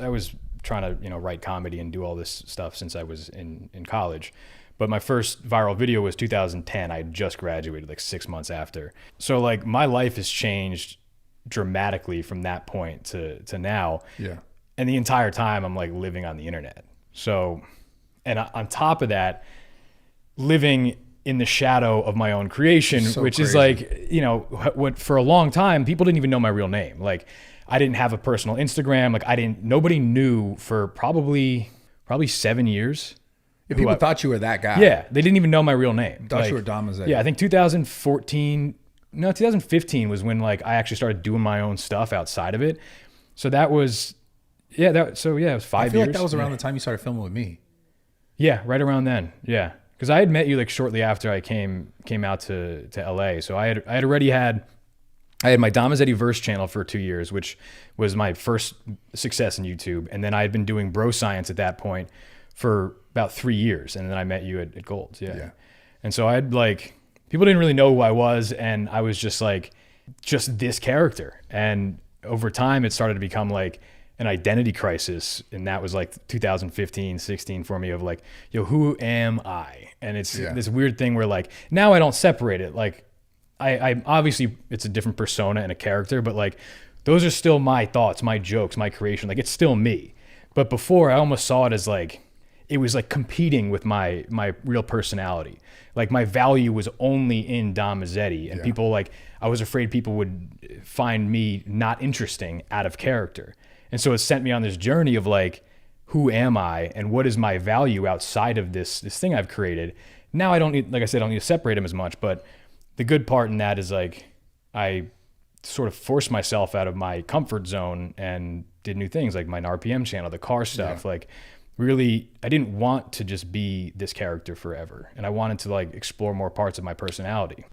I was trying to, write comedy and do all this stuff since I was in college. But my first viral video was 2010. I had just graduated like 6 months after. So like my life has changed dramatically from that point to now. Yeah. And the entire time I'm like living on the internet. So, and on top of that, living in the shadow of my own creation, which crazy. is like, what for a long time, people didn't even know my real name. Like I didn't have a personal Instagram. Like nobody knew for probably 7 years. Yeah, people thought you were that guy. Yeah. They didn't even know my real name. Thought you were Dom Mazzetti. Yeah. I think 2015 was when like I actually started doing my own stuff outside of it. So that was, it was 5 years. I feel like that was around the time you started filming with me. Yeah. Right around then. Yeah. Cause I had met you like shortly after I came out to LA. So I had already had my Dom Mazzetti verse channel for 2 years, which was my first success in YouTube. And then I had been doing bro science at that point for about 3 years. And then I met you at Gold's. Yeah. And so I had like, people didn't really know who I was. And I was just like, just this character. And over time it started to become like an identity crisis. And that was like 2015, 16 for me of like, who am I? And it's this weird thing where like, now I don't separate it. Like I obviously it's a different persona and a character, but like those are still my thoughts, my jokes, my creation. Like it's still me. But before I almost saw it as like, it was like competing with my real personality. Like my value was only in Dom Mazzetti, and people like, I was afraid people would find me not interesting out of character. And so it sent me on this journey of like, who am I and what is my value outside of this thing I've created? Now I don't need, like I said, I don't need to separate them as much, but the good part in that is like, I sort of forced myself out of my comfort zone and did new things like my RPM channel, the car stuff, like really, I didn't want to just be this character forever. And I wanted to like explore more parts of my personality.